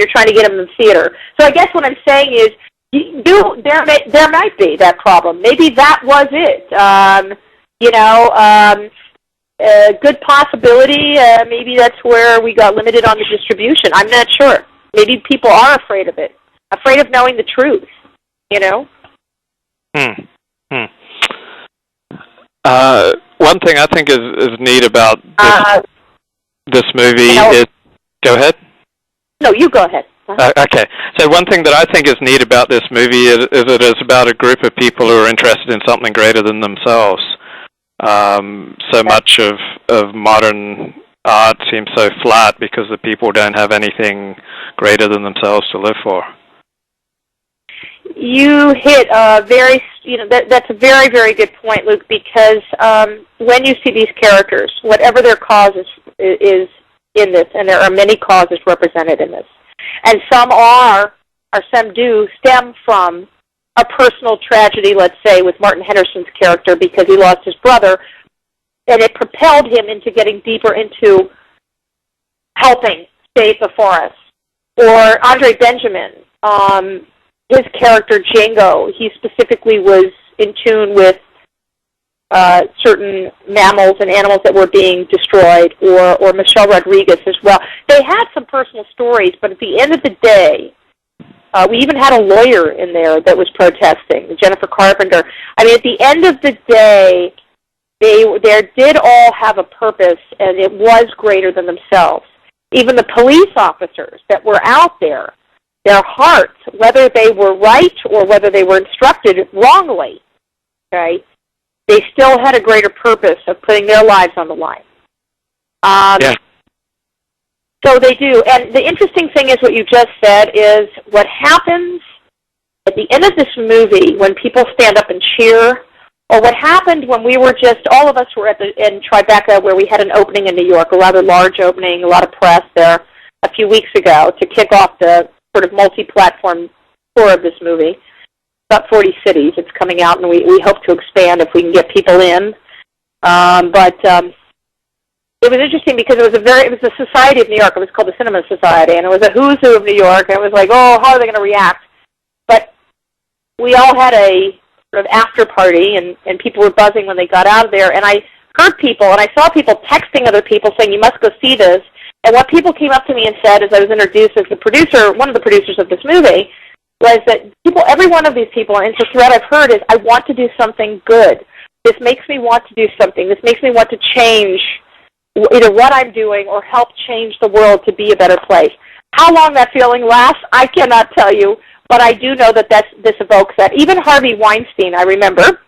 You're trying to get them in the theater. So I guess what I'm saying is, there might be that problem. Maybe that was it. A good possibility. Maybe that's where we got limited on the distribution. I'm not sure. Maybe people are afraid of it, afraid of knowing the truth. One thing I think is neat about this movie is... Go ahead. No, you go ahead. Okay. So one thing that I think is neat about this movie is it is about a group of people who are interested in something greater than themselves. So much of modern art seems so flat because the people don't have anything greater than themselves to live for. You hit a that's a very, very good point, Luke, because when you see these characters, whatever their cause is in this, and there are many causes represented in this, and some do stem from a personal tragedy, let's say, with Martin Henderson's character because he lost his brother, and it propelled him into getting deeper into helping save the forest. Or Andre Benjamin, his character Django, he specifically was in tune with certain mammals and animals that were being destroyed, or Michelle Rodriguez as well. They had some personal stories, but at the end of the day, we even had a lawyer in there that was protesting, Jennifer Carpenter. I mean, at the end of the day, they did all have a purpose, and it was greater than themselves. Even the police officers that were out there, their hearts, whether they were right or whether they were instructed wrongly, okay, they still had a greater purpose of putting their lives on the line. Yeah. So they do. And the interesting thing is what you just said is what happens at the end of this movie when people stand up and cheer, or what happened when we were all of us were in Tribeca where we had an opening in New York, a rather large opening, a lot of press there a few weeks ago to kick off the sort of multi-platform tour of this movie. About 40 cities it's coming out, and we hope to expand if we can get people in. But it was interesting because it was the Society of New York. It was called the Cinema Society, and it was a who's who of New York, and it was like, oh, how are they going to react? But we all had a sort of after party, and people were buzzing when they got out of there, and I heard people, and I saw people texting other people saying, you must go see this. And what people came up to me and said as I was introduced as the producer, one of the producers of this movie, was that every one of these people, and it's a thread I've heard, is I want to do something good. This makes me want to do something. This makes me want to change either what I'm doing or help change the world to be a better place. How long that feeling lasts, I cannot tell you, but I do know that this evokes that. Even Harvey Weinstein, I remember,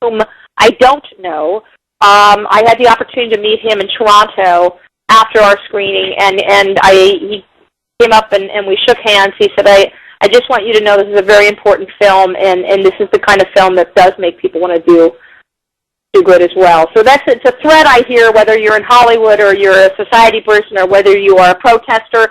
whom I don't know. I had the opportunity to meet him in Toronto after our screening, and he came up and we shook hands. He said, I just want you to know this is a very important film, and this is the kind of film that does make people want to do good as well. So it's a thread I hear, whether you're in Hollywood or you're a society person or whether you are a protester.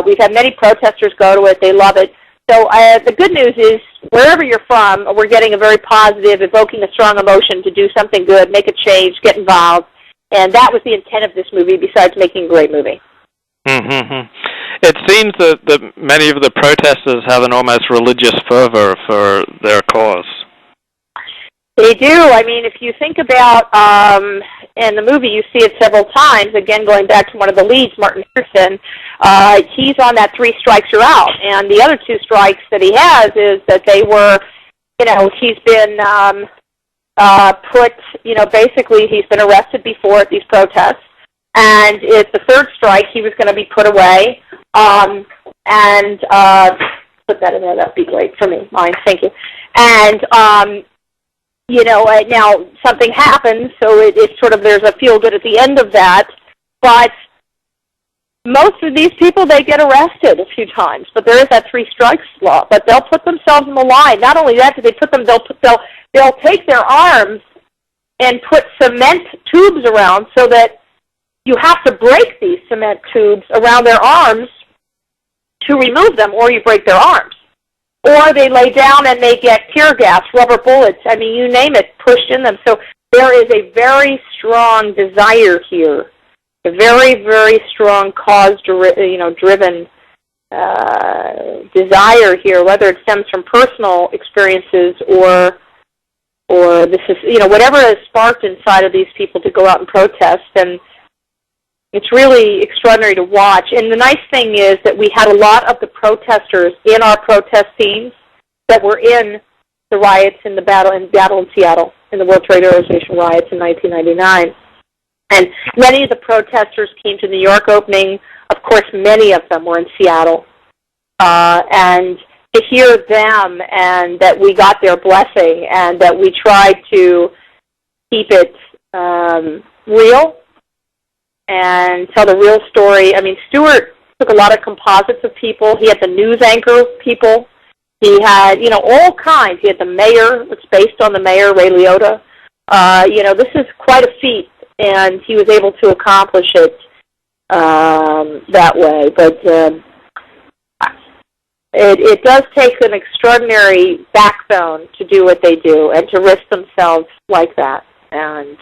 We've had many protesters go to it. They love it. So the good news is, wherever you're from, we're getting a very positive, evoking a strong emotion to do something good, make a change, get involved. And that was the intent of this movie, besides making a great movie. Mm-hmm. It seems that many of the protesters have an almost religious fervor for their cause. They do. I mean, if you think about, in the movie, you see it several times, again, going back to one of the leads, Martin Henderson, he's on that 3 strikes you're out. And the other 2 strikes that he has is that they were, he's been basically he's been arrested before at these protests. And it's the 3rd strike, he was going to be put away. Put that in there, that'd be great for me. Mine, thank you. And, now something happens, so it's sort of, there's a feel-good at the end of that. But most of these people, they get arrested a few times. But there is that 3 strikes law. But they'll put themselves in the line. Not only that, they'll take their arms and put cement tubes around so that you have to break these cement tubes around their arms to remove them, or you break their arms. Or they lay down and they get tear gas, rubber bullets, I mean, you name it, pushed in them. So there is a very strong desire here, a very, very strong cause-driven desire here, whether it stems from personal experiences or this is, whatever has sparked inside of these people to go out and protest. And it's really extraordinary to watch. And the nice thing is that we had a lot of the protesters in our protest scenes that were in the riots in the battle in Seattle, in the World Trade Organization riots in 1999. And many of the protesters came to New York opening. Of course, many of them were in Seattle. And to hear them and that we got their blessing and that we tried to keep it real and tell the real story. I mean, Stewart took a lot of composites of people. He had the news anchor people. He had, all kinds. He had the mayor, it's based on the mayor, Ray Liotta. This is quite a feat, and he was able to accomplish it that way. But it does take an extraordinary backbone to do what they do and to risk themselves like that. And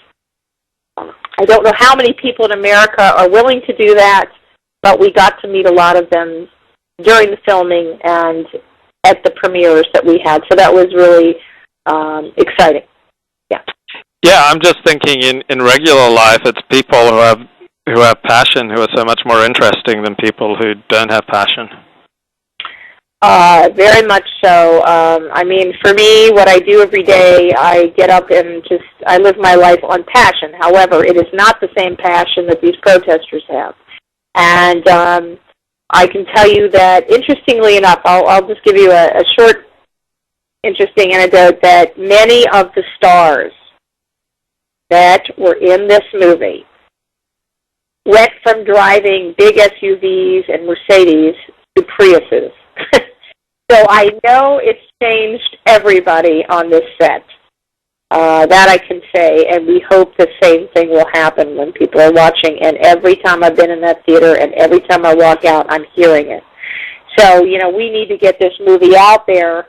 I don't know how many people in America are willing to do that, but we got to meet a lot of them during the filming and at the premieres that we had. So that was really exciting. Yeah. Yeah, I'm just thinking in regular life, it's people who have passion who are so much more interesting than people who don't have passion. Very much so. I mean, for me, what I do every day, I get up and I live my life on passion. However, it is not the same passion that these protesters have. And I can tell you that, interestingly enough, I'll just give you a short, interesting anecdote, that many of the stars that were in this movie went from driving big SUVs and Mercedes to Priuses. So I know it's changed everybody on this set. That I can say, and we hope the same thing will happen when people are watching. And every time I've been in that theater and every time I walk out, I'm hearing it. So, we need to get this movie out there.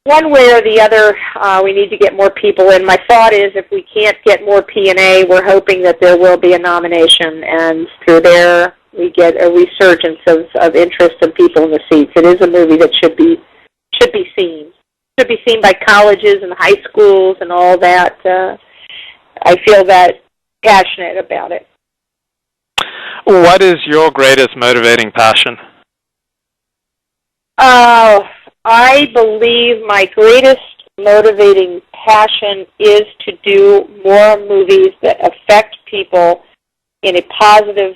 One way or the other, we need to get more people in. My thought is if we can't get more P&A, we're hoping that there will be a nomination, and through there we get a resurgence of interest of people in the seats. It is a movie that should be seen. Should be seen by colleges and high schools and all that. I feel that passionate about it. What is your greatest motivating passion? I believe my greatest motivating passion is to do more movies that affect people in a positive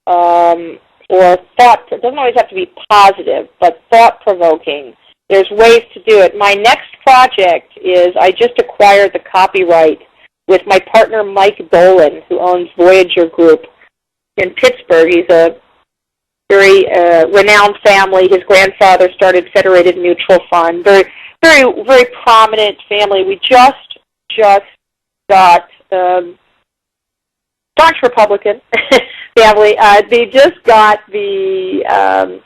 or thought. It doesn't always have to be positive, but thought-provoking. There's ways to do it. My next project is I just acquired the copyright with my partner Mike Dolan, who owns Voyager Group in Pittsburgh. He's a very renowned family. His grandfather started Federated Mutual Fund. Very, very, very prominent family. We just got staunch Republican family. They just got the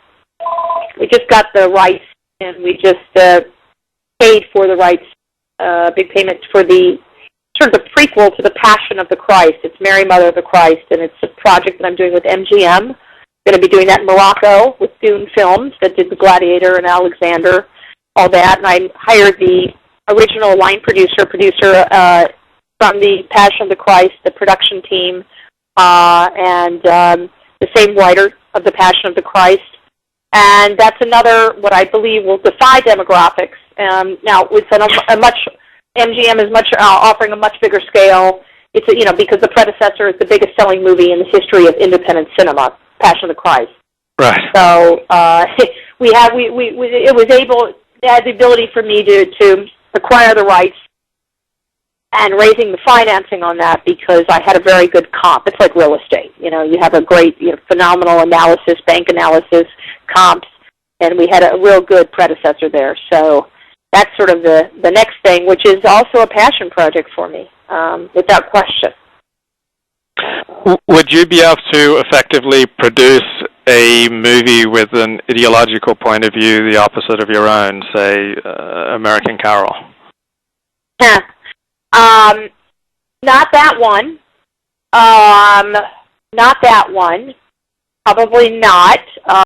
we just got the rights. And we just paid for the rights, big payment for the sort of the prequel to The Passion of the Christ. It's Mary, Mother of the Christ, and it's a project that I'm doing with MGM. I'm going to be doing that in Morocco with Dune Films that did The Gladiator and Alexander, all that. And I hired the original line producer from The Passion of the Christ, the production team, and the same writer of The Passion of the Christ. And that's another, what I believe will defy demographics. Now, it's MGM is offering a much bigger scale. It's, because the predecessor is the biggest selling movie in the history of independent cinema, Passion of the Christ. Right. So, it had the ability for me to acquire the rights and raising the financing on that because I had a very good comp. It's like real estate. You have a great, phenomenal analysis, bank analysis, comps, and we had a real good predecessor there. So that's sort of the next thing, which is also a passion project for me, without question. Would you be able to effectively produce a movie with an ideological point of view the opposite of your own, say, American Carol? Not that one. Not that one. Probably not.